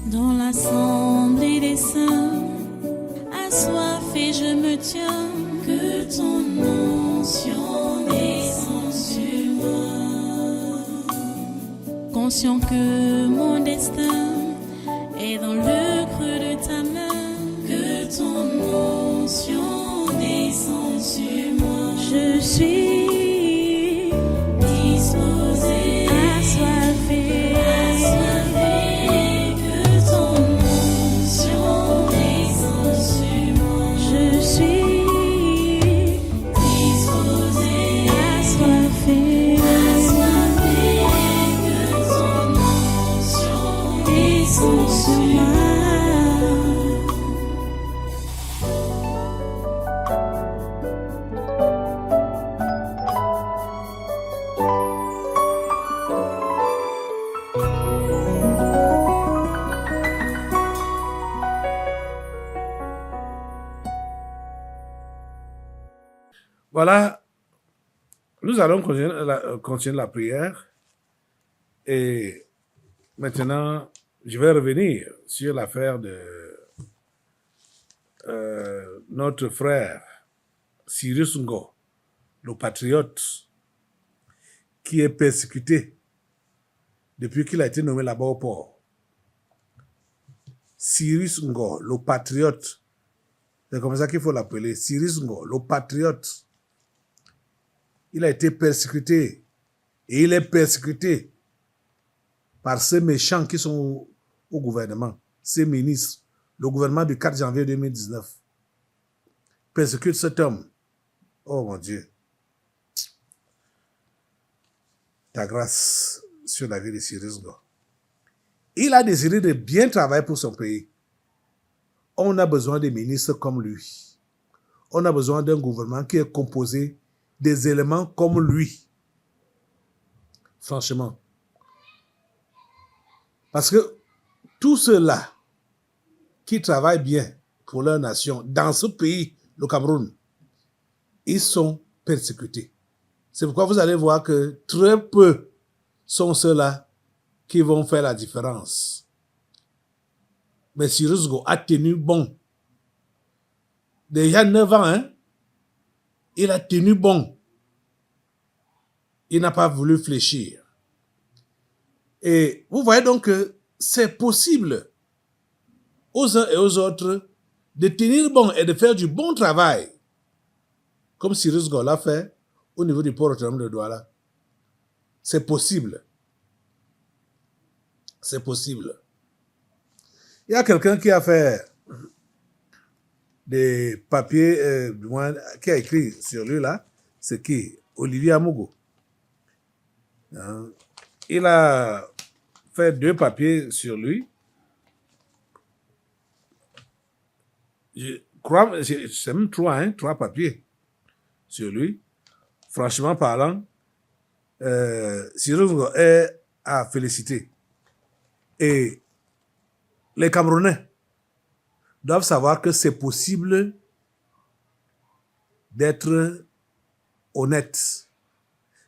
Dans l'assemblée des saints, assoiffé je me tiens, que ton onction descende sur moi. Conscient que mon destin est dans le creux de ta main, que ton onction descende sur moi. Je suis disposé, assoiffé, que ton onction descende sur moi. Je suis disposé, assoiffé, que ton onction descende sur moi. Voilà, nous allons continuer la prière et maintenant je vais revenir sur l'affaire de notre frère Cyrus Ngo, le patriote qui est persécuté depuis qu'il a été nommé là-bas au port. Cyrus Ngo, le patriote, c'est comme ça qu'il faut l'appeler, Cyrus Ngo, le patriote. Il a été persécuté et il est persécuté par ces méchants qui sont au gouvernement, ces ministres, le gouvernement du 4 janvier 2019. Persécute cet homme. Oh mon Dieu. Ta grâce sur la vie de Cyrus Ngo. Il a désiré de bien travailler pour son pays. On a besoin de ministres comme lui. On a besoin d'un gouvernement qui est composé des éléments comme lui. Franchement. Parce que tous ceux-là qui travaillent bien pour leur nation, dans ce pays, le Cameroun, ils sont persécutés. C'est pourquoi vous allez voir que très peu sont ceux-là qui vont faire la différence. Mais Cyrus Ngo a tenu bon. Déjà 9 ans, hein? Il a tenu bon. Il n'a pas voulu fléchir. Et vous voyez donc que c'est possible aux uns et aux autres de tenir bon et de faire du bon travail, comme Cyrus Ngo l'a fait au niveau du port autonome de Douala. C'est possible. C'est possible. Il y a quelqu'un qui a fait des papiers, qui a écrit sur lui là, c'est qui? Olivier Amougou. Il a fait 2 papiers sur lui. Je crois, c'est même 3 papiers sur lui. Franchement parlant, Cyrus Ngo est à féliciter. Et les Camerounais doivent savoir que c'est possible d'être honnête.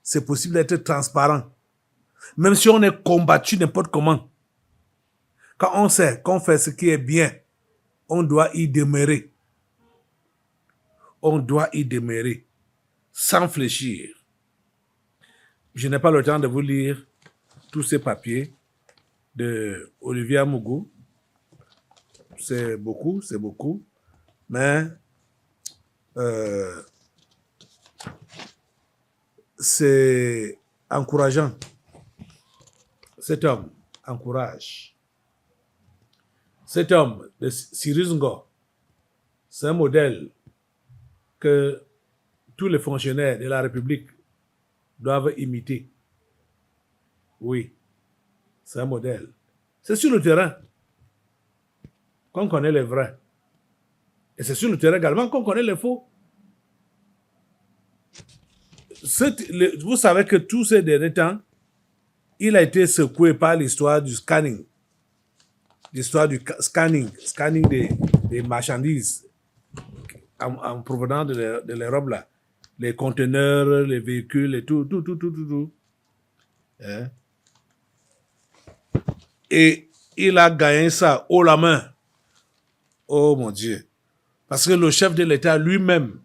C'est possible d'être transparent. Même si on est combattu n'importe comment. Quand on sait qu'on fait ce qui est bien, on doit y demeurer. On doit y demeurer. Sans fléchir. Je n'ai pas le temps de vous lire tous ces papiers de Olivier Amougou. C'est beaucoup. Mais c'est encourageant. Cet homme encourage. Cet homme, de Cyrus Ngo, c'est un modèle que tous les fonctionnaires de la République doivent imiter. Oui, c'est un modèle. C'est sur le terrain qu'on connaît les vrais. Et c'est sur le terrain également qu'on connaît les faux. Vous savez que tous ces derniers temps, il a été secoué par l'histoire du scanning. L'histoire du scanning des marchandises en provenant de l'Europe là. Les conteneurs, les véhicules et tout. Hein? Et il a gagné ça haut la main. Oh mon Dieu. Parce que le chef de l'État lui-même,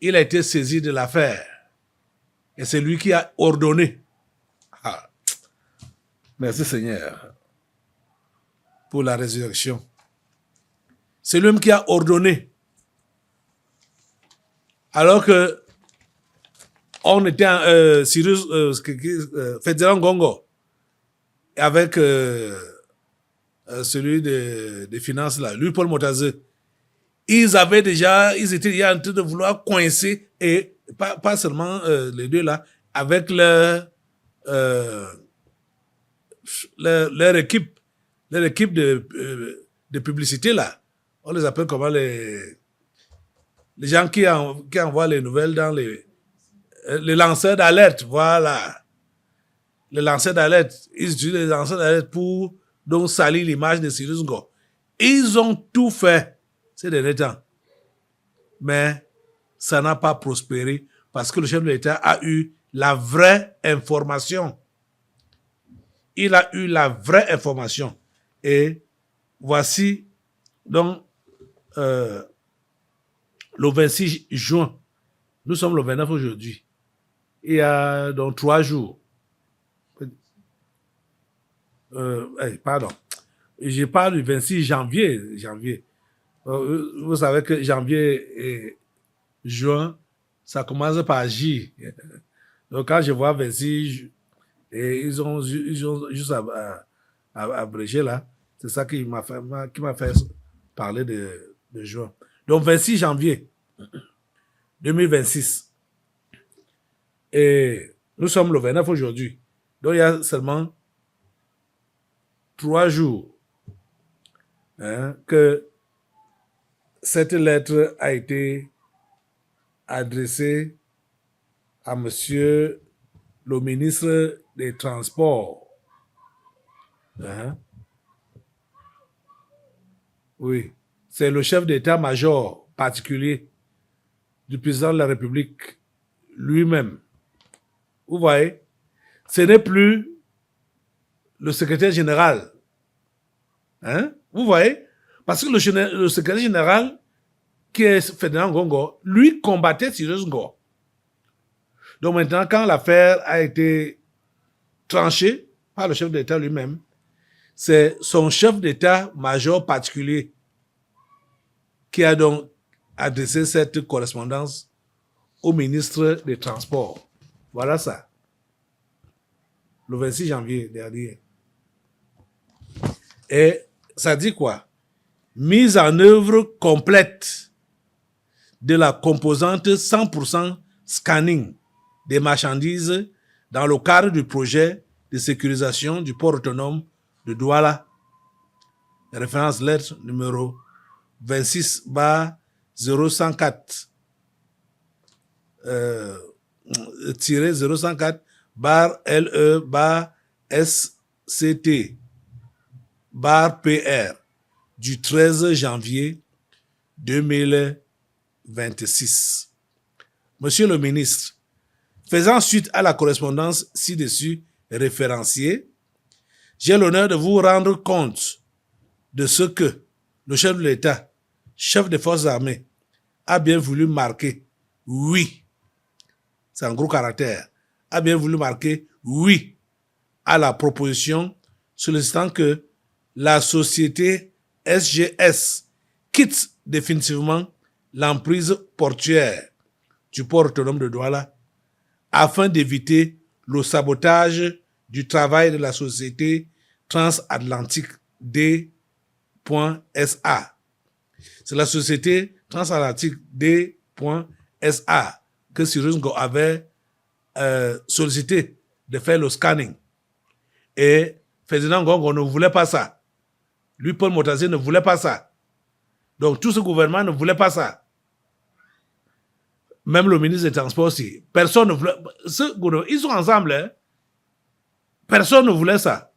il a été saisi de l'affaire. Et c'est lui qui a ordonné. Ah. Merci Seigneur pour la résurrection. C'est lui-même qui a ordonné. Alors que on était en Cyrus Ferdinand Ngongo avec celui des finances là, lui Paul Motazé. Ils étaient déjà en train de vouloir coincer, et pas seulement les deux là, avec leur équipe de publicité là. On les appelle comment les gens qui envoient les nouvelles dans les lanceurs d'alerte, voilà. Les lanceurs d'alerte, ils utilisent les lanceurs d'alerte pour donc salir l'image de Cyrus Ngo. Ils ont tout fait ces derniers temps. Mais ça n'a pas prospéré parce que le chef de l'État a eu la vraie information. Il a eu la vraie information. Et voici donc le 26 juin. Nous sommes le 29 aujourd'hui. Il y a donc 3 jours. Pardon. Je parle du 26 janvier. Vous savez que janvier et juin, ça commence par J. Donc quand je vois 26, et ils ont juste abrégé là, c'est ça qui m'a fait parler de juin. Donc 26 janvier 2026. Et nous sommes le 29 aujourd'hui. Donc il y a seulement 3 jours que cette lettre a été adressée à monsieur le ministre des Transports. Oui, c'est le chef d'état-major particulier du président de la République lui-même. Vous voyez, ce n'est plus le secrétaire général. Vous voyez? Parce que le secrétaire général, qui est Ferdinand Ngongo, lui combattait Cyrus Ngo. Donc maintenant, quand l'affaire a été tranchée par le chef d'État lui-même, c'est son chef d'état-major particulier qui a donc adressé cette correspondance au ministre des Transports. Voilà ça. Le 26 janvier dernier. Et ça dit quoi? Mise en œuvre complète de la composante 100% scanning des marchandises dans le cadre du projet de sécurisation du port autonome de Douala. Référence lettre numéro 26/0104 004 LE/SCT PR du 13 janvier 2026. Monsieur le ministre, faisant suite à la correspondance ci-dessus référenciée, j'ai l'honneur de vous rendre compte de ce que le chef de l'État, chef des forces armées, a bien voulu marquer oui. C'est un gros caractère. A bien voulu marquer oui à la proposition sollicitant que la société SGS quitte définitivement l'emprise portuaire du port autonome de Douala afin d'éviter le sabotage du travail de la société transatlantique D.SA. C'est la société transatlantique D.SA que Cyrus Ngo avait sollicité de faire le scanning. Et Ferdinand Ngongo ne voulait pas ça. Lui, Paul Motazé, ne voulait pas ça. Donc, tout ce gouvernement ne voulait pas ça. Même le ministre des Transports aussi. Personne ne voulait... Ils sont ensemble. Hein? Personne ne voulait ça.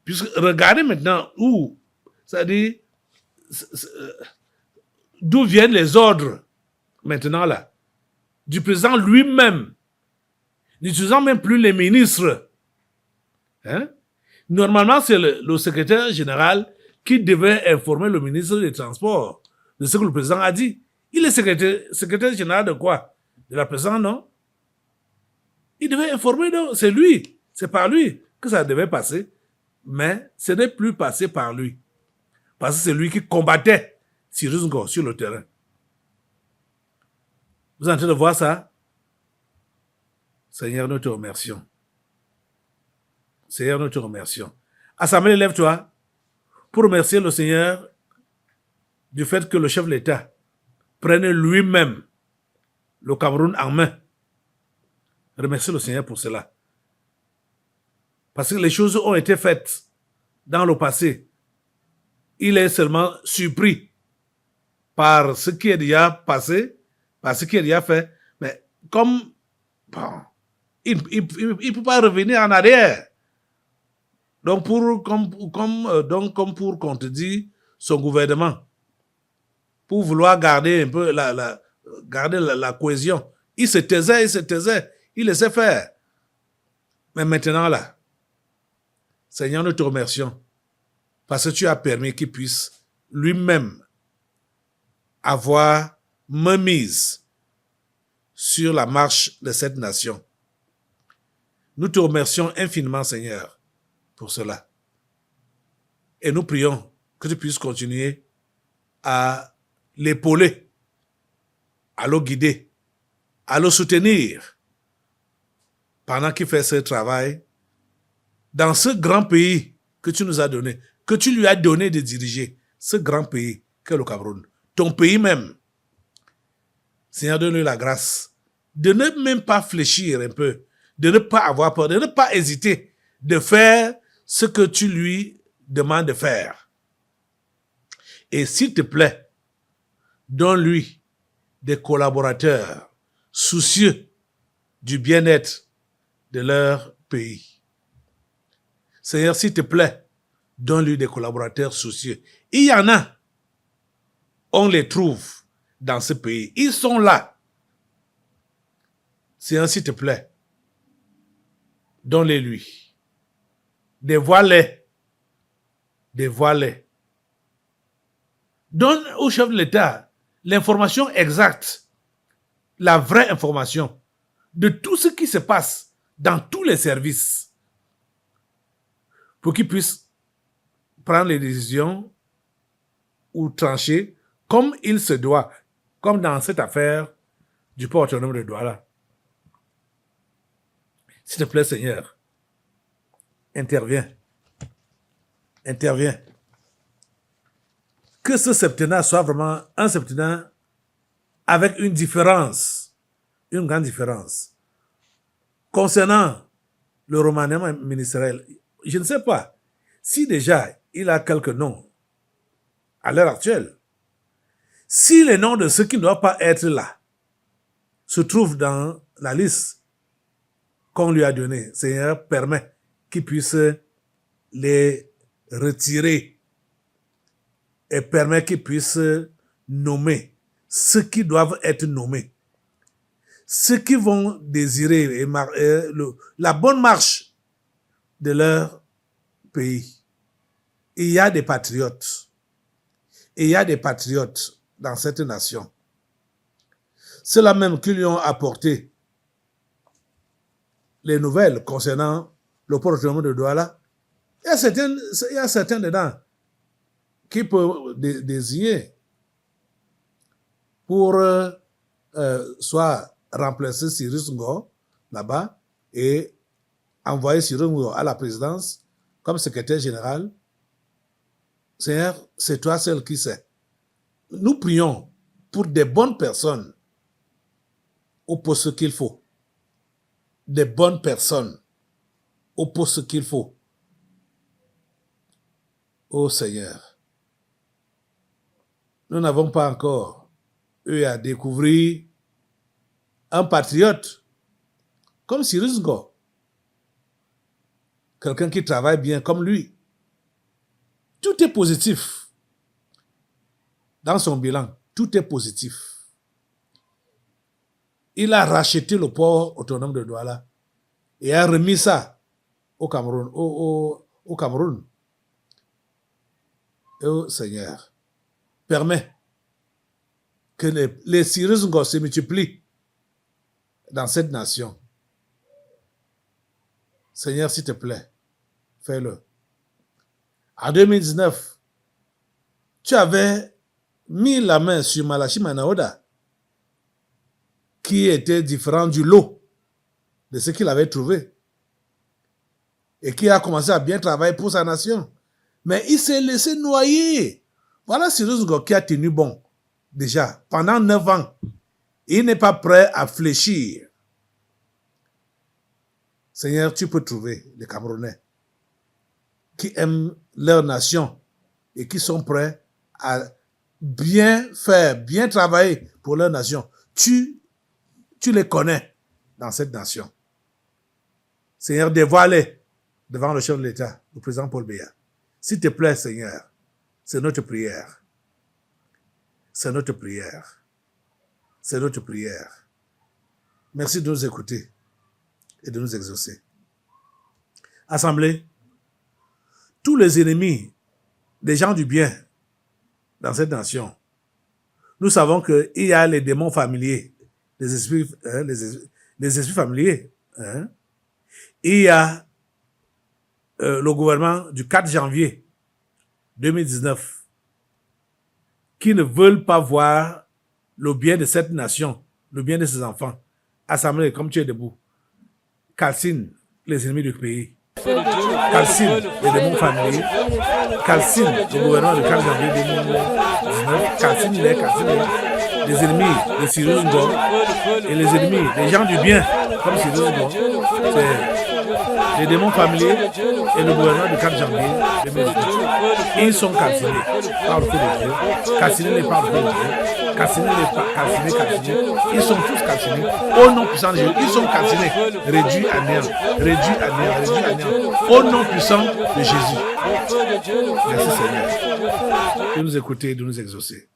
Puisque, regardez maintenant où, c'est-à-dire, d'où viennent les ordres, maintenant là, du président lui-même, n'utilisant même plus les ministres. Hein? Normalement, c'est le secrétaire général qui devait informer le ministre des Transports de ce que le président a dit. Il est secrétaire général de quoi? De la présidence, non? Il devait informer, donc c'est lui, c'est par lui que ça devait passer, mais ce n'est plus passé par lui. Parce que c'est lui qui combattait Cyrus Ngo sur le terrain. Vous êtes en train de voir ça? Seigneur, nous te remercions. Seigneur, nous te remercions. Assemblée, lève-toi pour remercier le Seigneur du fait que le chef de l'État prenne lui-même le Cameroun en main. Remerciez le Seigneur pour cela. Parce que les choses ont été faites dans le passé. Il est seulement surpris par ce qui est déjà passé, par ce qui est déjà fait. Mais comme bon, il ne peut pas revenir en arrière. Donc, comme pour contredire son gouvernement, pour vouloir garder un peu la cohésion, il se taisait, il laissait faire. Mais maintenant, là, Seigneur, nous te remercions parce que tu as permis qu'il puisse lui-même avoir main mise sur la marche de cette nation. Nous te remercions infiniment, Seigneur, pour cela. Et nous prions que tu puisses continuer à l'épauler, à le guider, à le soutenir pendant qu'il fait ce travail dans ce grand pays que tu nous as donné, que tu lui as donné de diriger, ce grand pays qu'est le Cameroun, ton pays même. Seigneur, donne-lui la grâce de ne même pas fléchir un peu, de ne pas avoir peur, de ne pas hésiter, de faire ce que tu lui demandes de faire. Et s'il te plaît, donne-lui des collaborateurs soucieux du bien-être de leur pays. Seigneur, s'il te plaît, donne-lui des collaborateurs soucieux. Il y en a. On les trouve dans ce pays. Ils sont là. Seigneur, s'il te plaît, donne-les lui. Dévoile-les. Dévoile-les. Donne au chef de l'État l'information exacte, la vraie information de tout ce qui se passe dans tous les services pour qu'il puisse prendre les décisions ou trancher comme il se doit, comme dans cette affaire du port autonome de Douala. S'il te plaît, Seigneur, interviens. Interviens. Que ce septennat soit vraiment un septennat avec une différence, une grande différence. Concernant le remaniement ministériel, je ne sais pas si déjà il a quelques noms à l'heure actuelle. Si les noms de ceux qui ne doivent pas être là se trouvent dans la liste qu'on lui a donnée, Seigneur, permet qu'il puisse les retirer et permet qu'il puisse nommer ceux qui doivent être nommés. Ceux qui vont désirer la bonne marche de leur pays. Il y a des patriotes. Il y a des patriotes dans cette nation. Ceux-là même qui lui ont apporté les nouvelles concernant le port autonome de Douala. Il y a certains dedans qui peuvent désigner pour soit remplacer Cyrus Ngo là-bas et envoyer Cyrus Ngo à la présidence comme secrétaire général. Seigneur, c'est toi seul qui sais. Nous prions pour des bonnes personnes au poste qu'il faut. Des bonnes personnes au poste qu'il faut. Ô Seigneur, nous n'avons pas encore eu à découvrir un patriote comme Cyrus Ngo. Quelqu'un qui travaille bien comme lui. Tout est positif. Dans son bilan, tout est positif. Il a racheté le port autonome de Douala et a remis ça au Cameroun, au Cameroun. Et au Seigneur, permet que les Cyrus Ngo se multiplient dans cette nation. Seigneur, s'il te plaît, fais-le. En 2019, tu avais mis la main sur Malachi Manaoda, qui était différent du lot de ce qu'il avait trouvé et qui a commencé à bien travailler pour sa nation. Mais il s'est laissé noyer. Voilà Cyrus Ngo qui a tenu bon déjà pendant 9 ans. Il n'est pas prêt à fléchir. Seigneur, tu peux trouver les Camerounais qui aiment leur nation et qui sont prêts à bien faire, bien travailler pour leur nation. Tu les connais dans cette nation. Seigneur, dévoile-les devant le chef de l'État, le président Paul Biya. S'il te plaît, Seigneur, c'est notre prière. C'est notre prière. C'est notre prière. Merci de nous écouter et de nous exaucer. Assemblée, tous les ennemis des gens du bien dans cette nation, nous savons qu'il y a les démons familiers, les esprits familiers. Il y a le gouvernement du 4 janvier 2019 qui ne veulent pas voir le bien de cette nation, le bien de ses enfants. Assemblée, comme tu es debout, calcine les ennemis du pays. Calcine les démons familiers. Calcine le gouvernement du 4 janvier 2019. Calcine les ennemis de Cyrus Ngo et les ennemis des gens du bien, comme Cyrus Ngo. C'est les démons familiers et le gouvernement du 4 janvier 2019. Ils sont calcinés par le feu de Dieu. Calcinés par le feu de Dieu. Calcinés. Ils sont tous calcinés. Au nom puissant de Jésus, ils sont calcinés. Réduits à néant. Au nom puissant de Jésus. Merci Seigneur de nous écouter et de nous exaucer.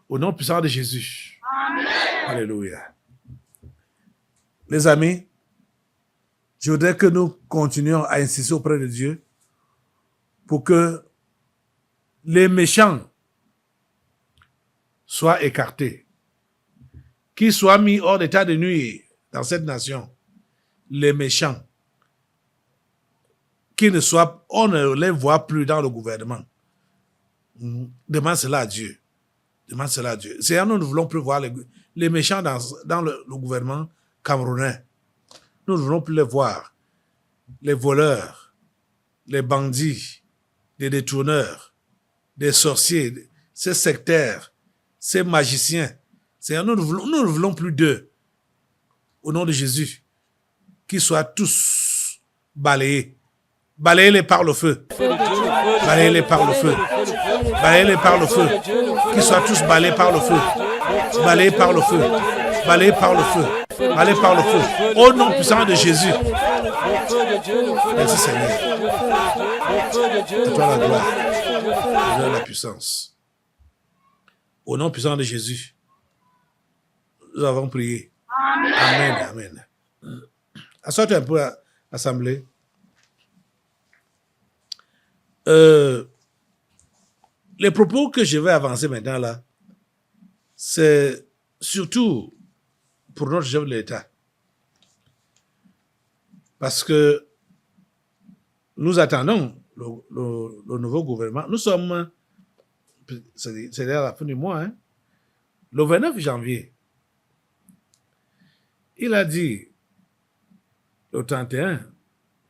Au nom puissant de Jésus. Amen. Alléluia. Les amis, je voudrais que nous continuions à insister auprès de Dieu pour que les méchants soient écartés, qu'ils soient mis hors d'état de nuire dans cette nation. Les méchants, on ne les voit plus dans le gouvernement. Demande cela à Dieu. Seigneur, nous ne voulons plus voir les méchants dans le gouvernement camerounais. Nous ne voulons plus les voir. Les voleurs, les bandits, les détourneurs, des sorciers, ces sectaires, ces magiciens. Seigneur, nous ne voulons plus d'eux. Au nom de Jésus, qu'ils soient tous balayés. Balayez-les par le feu. Balayez-les par le feu. Balayez-les par le feu. Qu'ils soient tous balayés par le feu. Balayés par le feu. Balayés par le feu. Balayés par le feu. Au nom puissant de Jésus. Merci Seigneur. À toi la gloire. Et la puissance. Au nom puissant de Jésus. Nous avons prié. Amen. Assois-toi un peu, assemblée. Les propos que je vais avancer maintenant là, c'est surtout pour notre chef de l'État. Parce que nous attendons le nouveau gouvernement. Nous sommes, c'est à la fin du mois, le 29 janvier. Il a dit, le 31,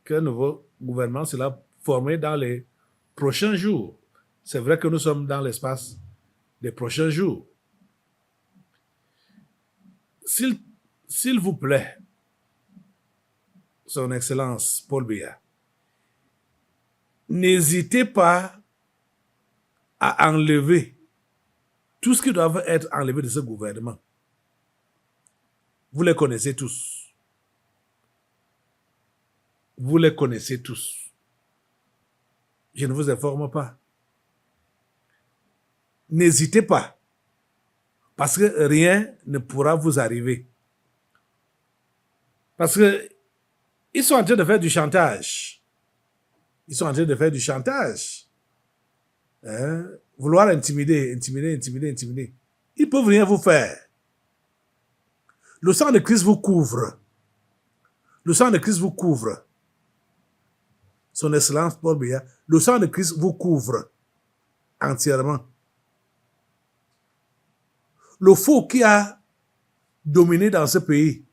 qu'un nouveau gouvernement sera formé dans les prochains jours. C'est vrai que nous sommes dans l'espace des prochains jours. S'il vous plaît, Son Excellence Paul Biya, n'hésitez pas à enlever tout ce qui doit être enlevé de ce gouvernement. Vous les connaissez tous. Vous les connaissez tous. Je ne vous informe pas. N'hésitez pas, parce que rien ne pourra vous arriver. Parce que ils sont en train de faire du chantage. Ils sont en train de faire du chantage. Vouloir intimider. Ils peuvent rien vous faire. Le sang de Christ vous couvre. Le sang de Christ vous couvre. Son Excellence Paul Biya, le sang de Christ vous couvre entièrement. Le faux qui a dominé dans ce pays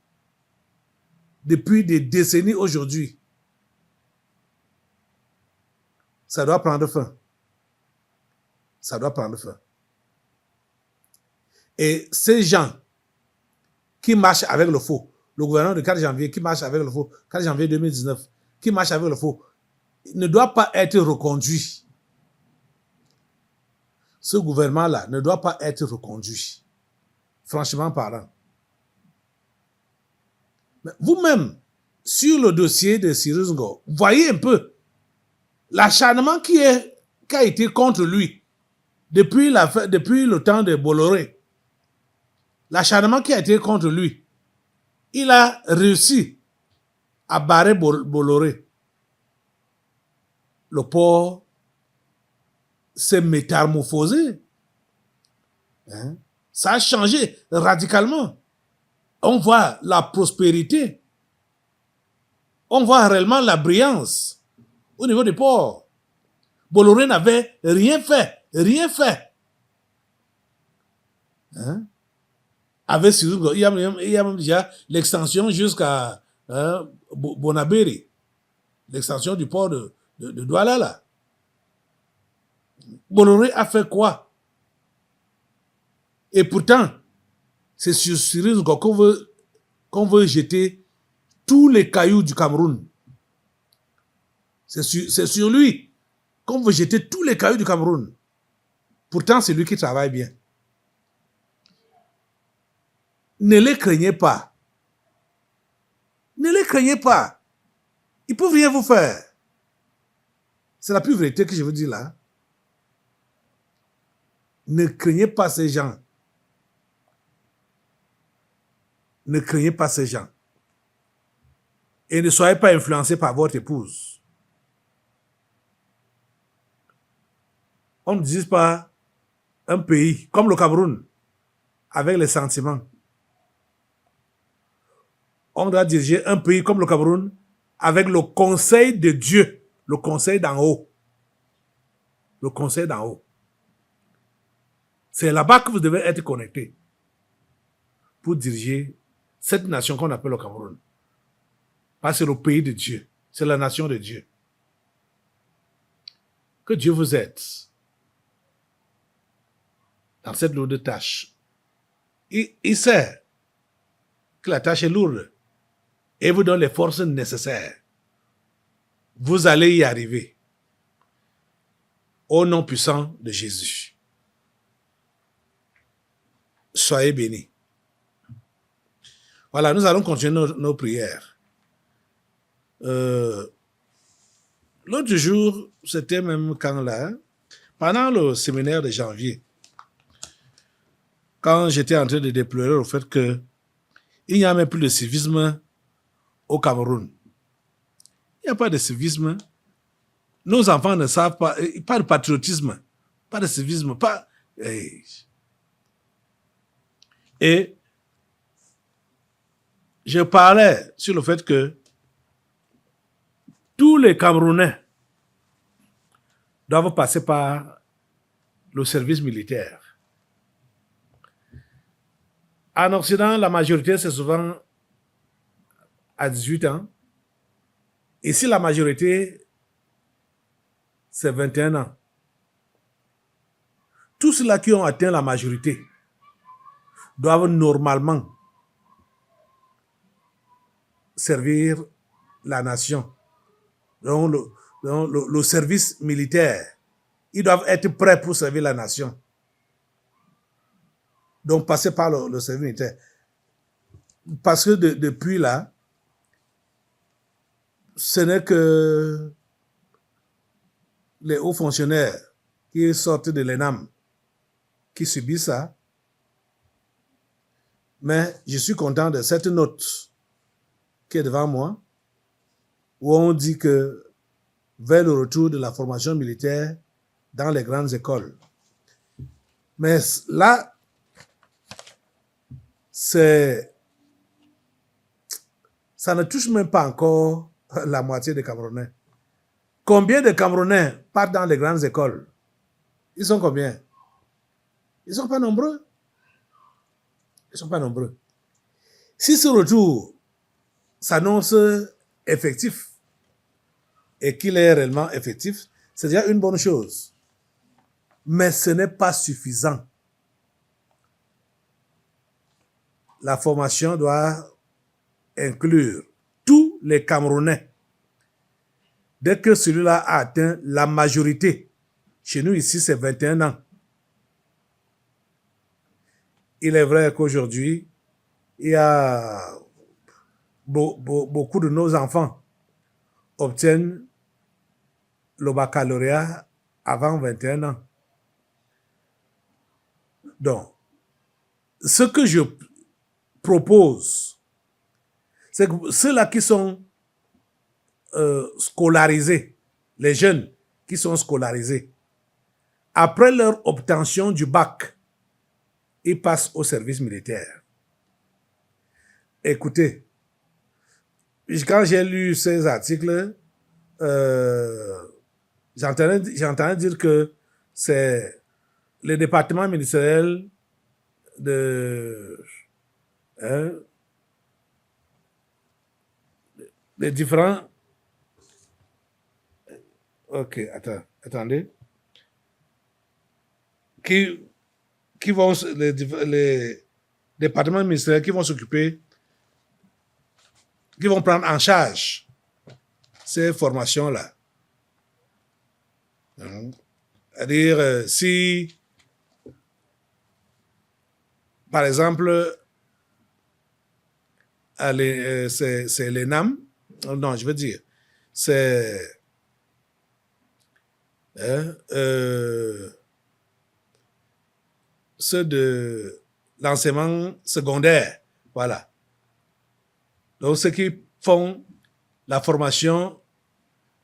depuis des décennies aujourd'hui, ça doit prendre fin. Ça doit prendre fin. Et ces gens qui marchent avec le faux, le gouvernement de 4 janvier qui marche avec le faux, 4 janvier 2019, qui marche avec le faux, ne doit pas être reconduit. Ce gouvernement-là ne doit pas être reconduit. Franchement parlant. Mais vous-même, sur le dossier de Cyrus Ngo, voyez un peu l'acharnement qui a été contre lui depuis le temps de Bolloré. L'acharnement qui a été contre lui. Il a réussi à barrer Bolloré. Le port s'est métamorphosé. Ça a changé radicalement. On voit la prospérité. On voit réellement la brillance au niveau du port. Bolloré n'avait rien fait. Rien fait. Avec Cyrus Ngo, il y a même déjà l'extension jusqu'à Bonaberi. L'extension du port de Douala, là. Bolloré a fait quoi? Et pourtant, c'est sur Cyrus Ngo qu'on veut jeter tous les cailloux du Cameroun. C'est sur lui qu'on veut jeter tous les cailloux du Cameroun. Pourtant, c'est lui qui travaille bien. Ne les craignez pas. Ne les craignez pas. Ils ne peuvent rien vous faire. C'est la plus vérité que je vous dis là. Ne craignez pas ces gens. Ne craignez pas ces gens. Et ne soyez pas influencés par votre épouse. On ne dit pas un pays comme le Cameroun avec les sentiments. On doit diriger un pays comme le Cameroun avec le conseil de Dieu, le conseil d'en haut. Le conseil d'en haut. C'est là-bas que vous devez être connectés pour diriger cette nation qu'on appelle le Cameroun. Parce que c'est le pays de Dieu. C'est la nation de Dieu. Que Dieu vous aide dans cette lourde tâche. Il sait que la tâche est lourde et vous donne les forces nécessaires. Vous allez y arriver. Au nom puissant de Jésus. Soyez bénis. Voilà, nous allons continuer nos prières. L'autre jour, c'était même quand là, pendant le séminaire de janvier, quand j'étais en train de déplorer le fait qu'il n'y a même plus de civisme au Cameroun. Il n'y a pas de civisme. Nos enfants ne savent pas de patriotisme, pas de civisme, pas... Et je parlais sur le fait que tous les Camerounais doivent passer par le service militaire. En Occident, la majorité, c'est souvent à 18 ans. Ici, la majorité, c'est 21 ans. Tous ceux-là qui ont atteint la majorité doivent normalement servir la nation. Donc, le service militaire, ils doivent être prêts pour servir la nation. Donc, passer par le service militaire. Parce que depuis là, ce n'est que les hauts fonctionnaires qui sortent de l'ENAM qui subissent ça. Mais je suis content de cette note qui est devant moi, où on dit que vers le retour de la formation militaire dans les grandes écoles. Mais là, ça ne touche même pas encore la moitié des Camerounais. Combien de Camerounais partent dans les grandes écoles? Ils sont combien? Ils ne sont pas nombreux. Ils ne sont pas nombreux. Si ce retour s'annonce effectif et qu'il est réellement effectif, c'est déjà une bonne chose. Mais ce n'est pas suffisant. La formation doit inclure tous les Camerounais. Dès que celui-là a atteint la majorité, chez nous ici c'est 21 ans. Il est vrai qu'aujourd'hui, il y a beaucoup de nos enfants obtiennent le baccalauréat avant 21 ans. Donc, ce que je propose, c'est que ceux-là qui sont scolarisés, les jeunes qui sont scolarisés, après leur obtention du bac, ils passent au service militaire. Écoutez, quand j'ai lu ces articles, j'entendais dire que c'est le département ministériel des différents... Ok, attendez. Qui vont... Les départements ministériels qui vont s'occuper, qui vont prendre en charge ces formations-là. C'est-à-dire, si, par exemple, c'est l'ENAM, non, je veux dire, c'est ceux de l'enseignement secondaire, voilà. Donc, ceux qui font la formation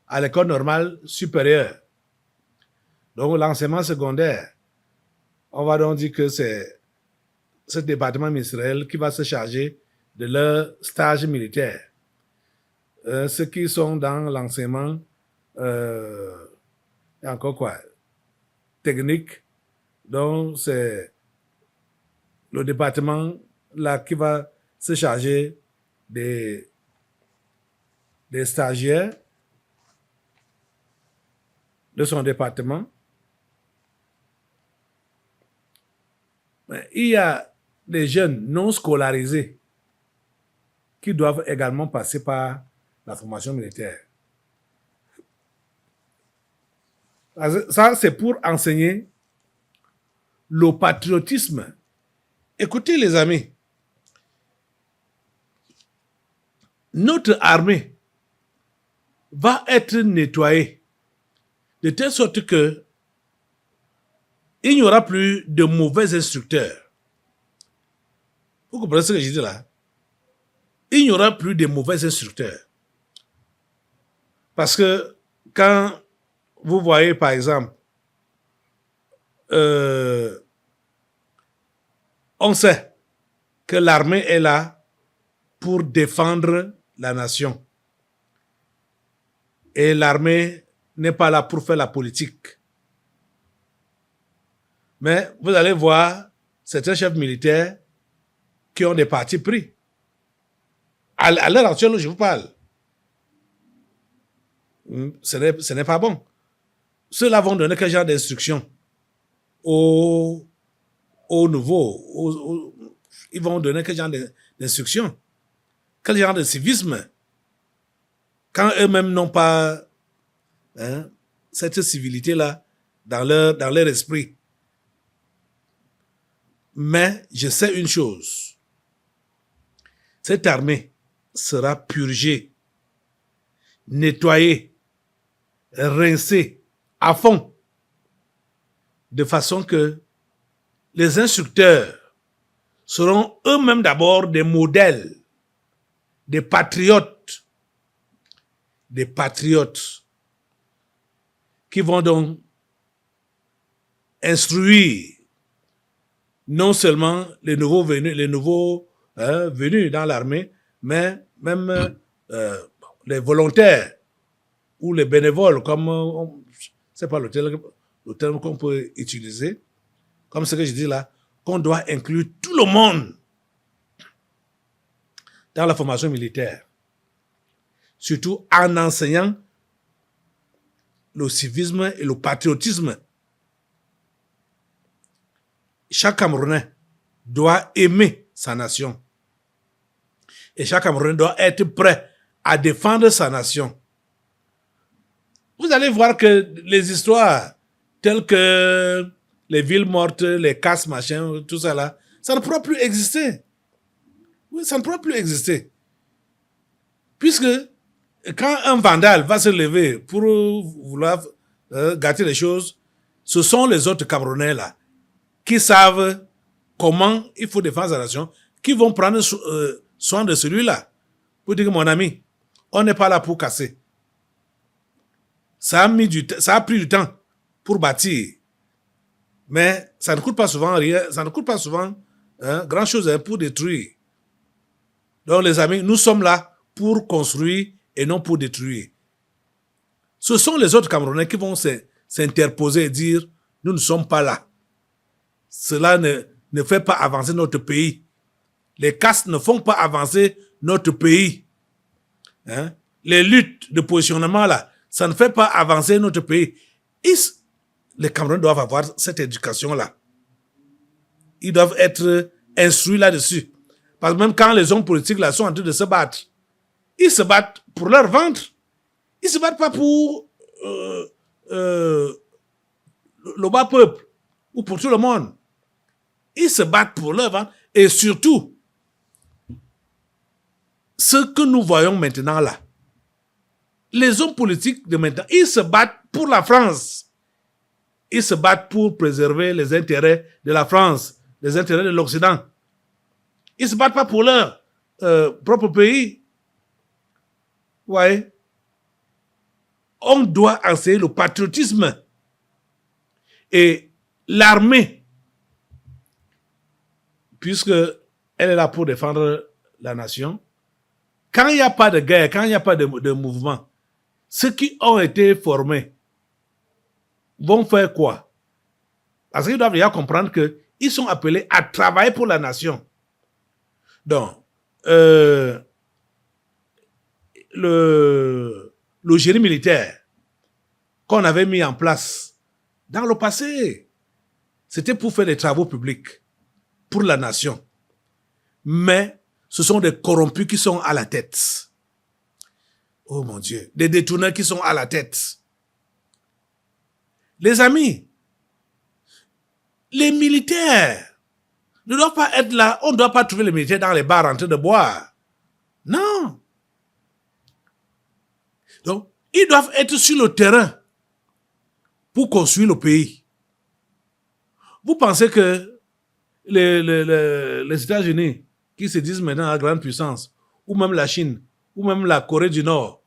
à l'école normale supérieure. Donc, l'enseignement secondaire, on va donc dire que c'est ce département ministériel qui va se charger de leur stage militaire. Ceux qui sont dans l'enseignement, encore quoi, technique, donc c'est le département là qui va se charger des stagiaires de son département. Mais il y a des jeunes non scolarisés qui doivent également passer par la formation militaire. Ça, c'est pour enseigner le patriotisme. Écoutez, les amis, notre armée va être nettoyée de telle sorte que il n'y aura plus de mauvais instructeurs. Vous comprenez ce que je dis là? Il n'y aura plus de mauvais instructeurs. Parce que quand vous voyez, par exemple, on sait que l'armée est là pour défendre la nation. Et l'armée n'est pas là pour faire la politique. Mais vous allez voir certains chefs militaires qui ont des partis pris. À l'heure actuelle où je vous parle, ce n'est pas bon. Ceux-là vont donner quel genre d'instruction aux nouveaux. Ils vont donner quel genre d'instruction? Quel genre de civisme? Quand eux-mêmes n'ont pas cette civilité-là dans leur esprit. Mais je sais une chose. Cette armée sera purgée, nettoyée, rincée à fond, de façon que les instructeurs seront eux-mêmes d'abord des modèles, des patriotes qui vont donc instruire non seulement les nouveaux venus dans l'armée, mais même les volontaires ou les bénévoles, comme c'est pas le terme qu'on peut utiliser, comme ce que je dis là, qu'on doit inclure tout le monde dans la formation militaire, surtout en enseignant le civisme et le patriotisme. Chaque Camerounais doit aimer sa nation. Et chaque Camerounais doit être prêt à défendre sa nation. Vous allez voir que les histoires telles que les villes mortes, les casses, machin, tout ça là, ça ne pourra plus exister. Oui, ça ne pourra plus exister. Puisque quand un vandale va se lever pour vouloir gâter les choses, ce sont les autres Camerounais là qui savent comment il faut défendre sa nation, qui vont prendre soin de celui-là. Pour dire que mon ami, on n'est pas là pour casser. Ça a pris du temps pour bâtir. Mais ça ne coûte pas souvent rien, ça ne coûte pas souvent grand chose pour détruire. Donc les amis, nous sommes là pour construire et non pour détruire. Ce sont les autres Camerounais qui vont s'interposer et dire nous ne sommes pas là. Cela ne fait pas avancer notre pays. Les castes ne font pas avancer notre pays. Hein? Les luttes de positionnement là, ça ne fait pas avancer notre pays. Les Camerounais doivent avoir cette éducation-là. Ils doivent être instruits là-dessus. Parce que même quand les hommes politiques là sont en train de se battre, ils se battent pour leur ventre. Ils ne se battent pas pour le bas peuple ou pour tout le monde. Ils se battent pour leur ventre. Et surtout, ce que nous voyons maintenant là, les hommes politiques de maintenant, ils se battent pour la France. Ils se battent pour préserver les intérêts de la France, les intérêts de l'Occident. Ils ne se battent pas pour leur propre pays. Ouais. On doit enseigner le patriotisme. Et l'armée, puisque elle est là pour défendre la nation, quand il n'y a pas de guerre, quand il n'y a pas de mouvement, ceux qui ont été formés vont faire quoi? Parce qu'ils doivent déjà comprendre qu'ils sont appelés à travailler pour la nation. Donc, le génie militaire qu'on avait mis en place dans le passé, c'était pour faire des travaux publics pour la nation. Mais ce sont des corrompus qui sont à la tête. Oh mon Dieu, des détourneurs qui sont à la tête. Les amis, les militaires ne doivent pas être là. On ne doit pas trouver les militaires dans les bars en train de boire. Non. Donc, ils doivent être sur le terrain pour construire le pays. Vous pensez que les États-Unis, qui se disent maintenant la grande puissance, ou même la Chine, ou même la Corée du Nord,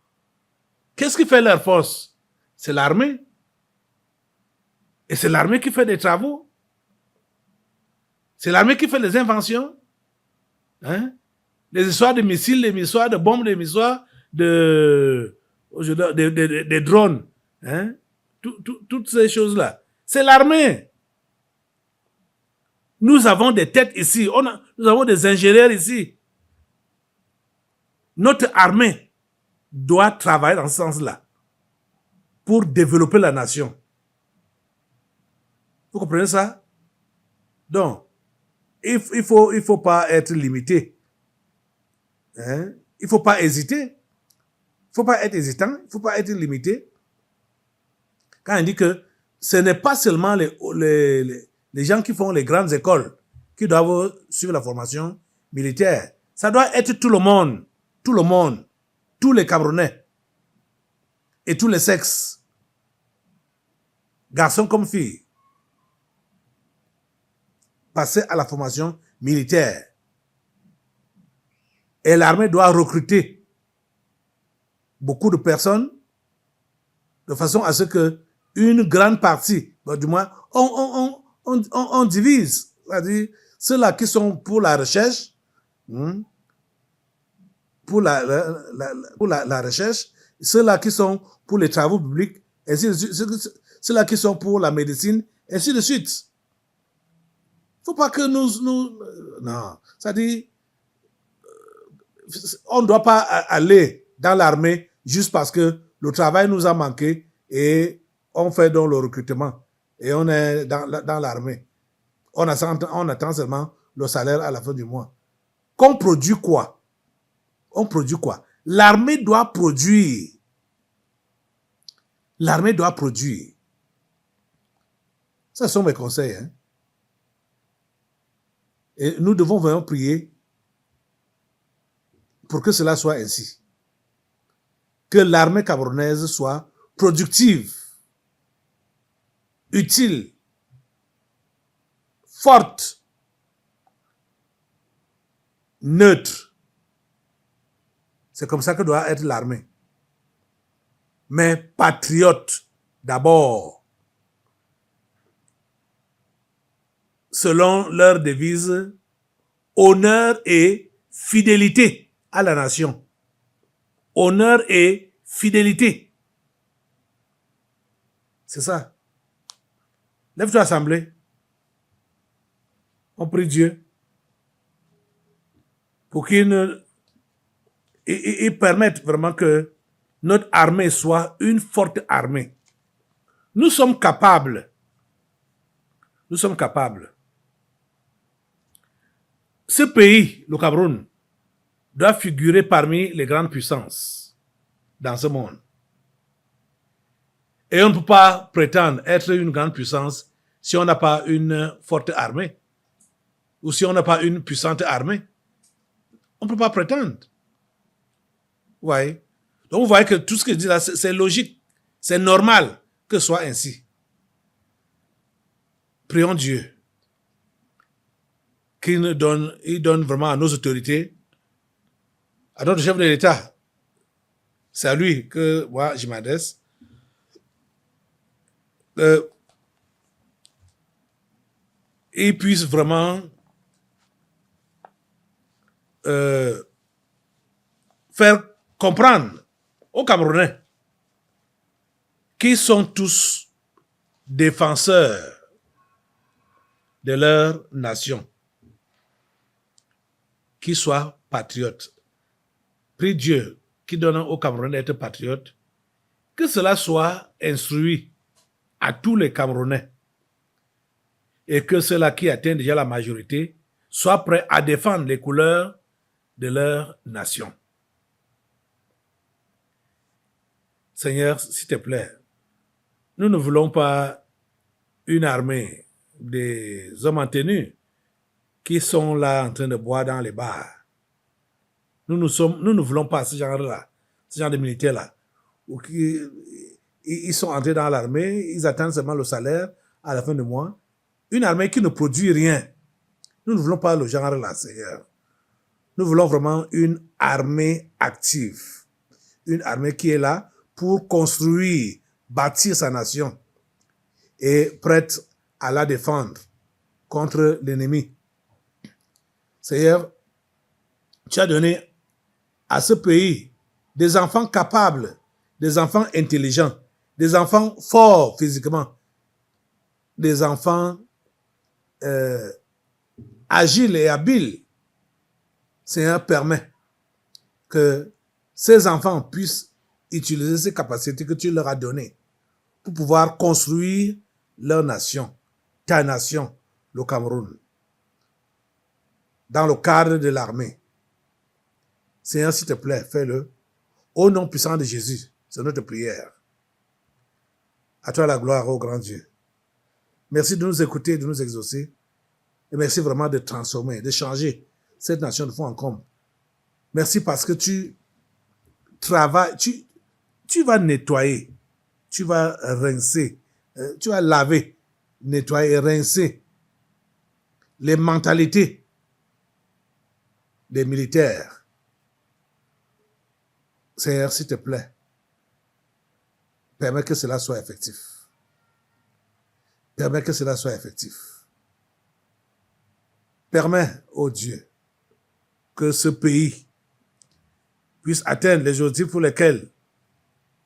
qu'est-ce qui fait leur force? C'est l'armée. Et c'est l'armée qui fait des travaux. C'est l'armée qui fait les inventions. Hein? Les histoires de missiles, les histoires de bombes, les histoires des drones. Hein? Toutes ces choses-là. C'est l'armée. Nous avons des têtes ici. Nous avons des ingénieurs ici. Notre armée doit travailler dans ce sens-là pour développer la nation. Vous comprenez ça? Donc, il faut pas être limité. Hein? Il faut pas hésiter. Il faut pas être hésitant. Il faut pas être limité. Quand on dit que ce n'est pas seulement les gens qui font les grandes écoles qui doivent suivre la formation militaire. Ça doit être tout le monde. Tout le monde. Tous les Camerounais. Et tous les sexes. Garçons comme filles. Passer à la formation militaire. Et l'armée doit recruter beaucoup de personnes de façon à ce que une grande partie, du moins, on divise. C'est-à-dire, ceux-là qui sont pour la recherche, pour la recherche, ceux-là qui sont pour les travaux publics, ainsi de suite, ceux-là qui sont pour la médecine, ainsi de suite. Il ne faut pas que non, c'est-à-dire, on ne doit pas aller dans l'armée juste parce que le travail nous a manqué et on fait donc le recrutement et on est dans l'armée. On attend seulement le salaire à la fin du mois. Qu'on produit quoi? On produit quoi? L'armée doit produire. L'armée doit produire. Ce sont mes conseils. Hein? Et nous devons vraiment prier pour que cela soit ainsi. Que l'armée camerounaise soit productive, utile, forte, neutre. C'est comme ça que doit être l'armée. Mais patriote d'abord. Selon leur devise, honneur et fidélité à la nation. Honneur et fidélité. C'est ça. Lève-toi, assemblée. On prie Dieu pour qu'il permette vraiment que notre armée soit une forte armée. Nous sommes capables. Nous sommes capables. Ce pays, le Cameroun, doit figurer parmi les grandes puissances dans ce monde. Et on ne peut pas prétendre être une grande puissance si on n'a pas une forte armée ou si on n'a pas une puissante armée. On ne peut pas prétendre. Vous voyez? Donc vous voyez que tout ce que je dis là, c'est logique. C'est normal que ce soit ainsi. Prions Dieu qu'il donne vraiment à nos autorités, à notre chef de l'État. C'est à lui que moi je m'adresse. Il puisse vraiment faire comprendre aux Camerounais qu'ils sont tous défenseurs de leur nation, qu'ils soient patriotes. Prie Dieu qui donne aux Camerounais d'être patriotes, que cela soit instruit à tous les Camerounais et que ceux-là qui atteignent déjà la majorité soient prêts à défendre les couleurs de leur nation. Seigneur, s'il te plaît, nous ne voulons pas une armée des hommes en tenue qui sont là en train de boire dans les bars. Nous ne voulons pas ce genre-là, ce genre de militaires-là, où ils sont entrés dans l'armée, ils attendent seulement le salaire à la fin du mois. Une armée qui ne produit rien. Nous ne voulons pas le genre-là, Seigneur. Nous voulons vraiment une armée active. Une armée qui est là pour construire, bâtir sa nation et prête à la défendre contre l'ennemi. Seigneur, tu as donné à ce pays des enfants capables, des enfants intelligents, des enfants forts physiquement, des enfants agiles et habiles. Seigneur, permet que ces enfants puissent utiliser ces capacités que tu leur as données pour pouvoir construire leur nation, ta nation, le Cameroun, dans le cadre de l'armée. Seigneur, s'il te plaît, fais-le. Au nom puissant de Jésus, c'est notre prière. À toi la gloire, ô grand Dieu. Merci de nous écouter, de nous exaucer. Et merci vraiment de transformer, de changer cette nation de fond en comble. Merci parce que tu travailles, tu vas nettoyer, tu vas rincer, tu vas laver, nettoyer et rincer les mentalités des militaires. Seigneur, s'il te plaît, permets que cela soit effectif. Permets que cela soit effectif. Permets, ô Dieu, que ce pays puisse atteindre les objectifs pour lesquels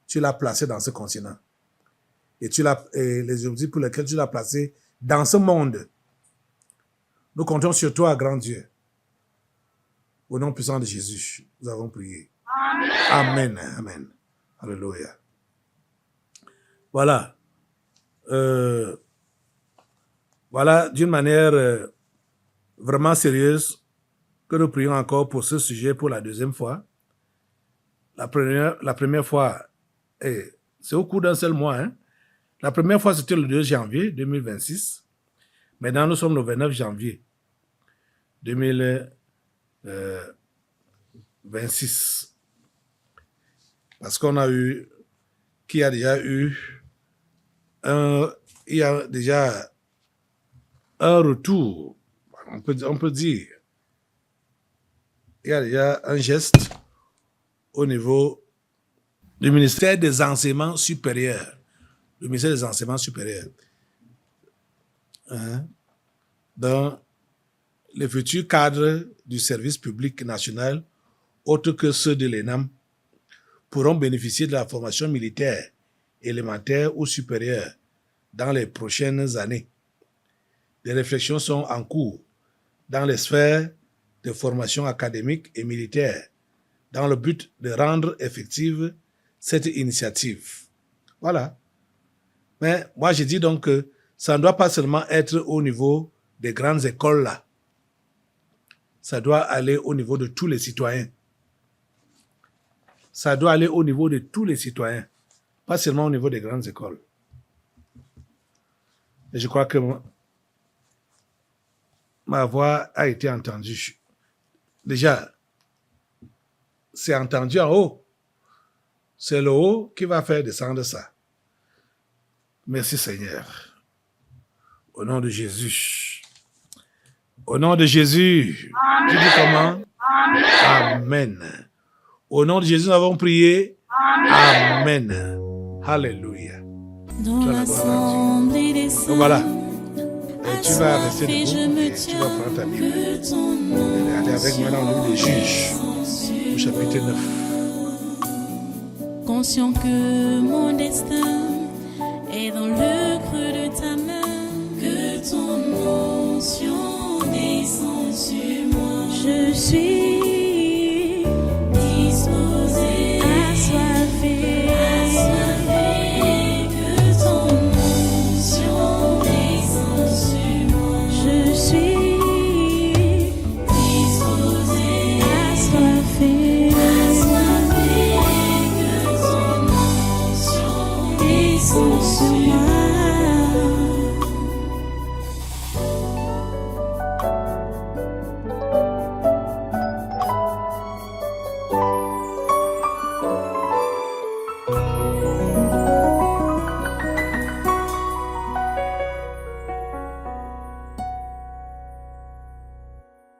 tu l'as placé dans ce continent. Et les objectifs pour lesquels tu l'as placé dans ce monde. Nous comptons sur toi, grand Dieu. Au nom puissant de Jésus, nous avons prié. Amen. Amen. Amen. Alléluia. Voilà. Voilà, d'une manière vraiment sérieuse, que nous prions encore pour ce sujet pour la deuxième fois. La première fois, c'est au cours d'un seul mois. Hein? La première fois, c'était le 2 janvier 2026. Maintenant, nous sommes le 29 janvier 2026. Parce qu'on a eu, il y a déjà un retour, on peut dire, il y a déjà un geste au niveau du ministère des enseignements supérieurs. Le ministère des enseignements supérieurs. Dans les futurs cadres du service public national, autres que ceux de l'ENAM, pourront bénéficier de la formation militaire, élémentaire ou supérieure dans les prochaines années. Des réflexions sont en cours dans les sphères de formation académique et militaire dans le but de rendre effective cette initiative. Voilà. Mais moi, je dis donc que ça ne doit pas seulement être au niveau des grandes écoles là. Ça doit aller au niveau de tous les citoyens. Ça doit aller au niveau de tous les citoyens, pas seulement au niveau des grandes écoles. Et je crois que ma voix a été entendue. Déjà, c'est entendu en haut. C'est le haut qui va faire descendre ça. Merci Seigneur. Au nom de Jésus. Au nom de Jésus. Amen. Tu dis comment? Amen. Amen. Au nom de Jésus, nous avons prié. Amen. Amen. Alléluia. Dans l'assemblée des saints. Donc voilà. Et tu vas rester debout et tu vas prendre ta Bible. Et aller avec moi dans le livre des Juges, au chapitre 9. Conscient que mon destin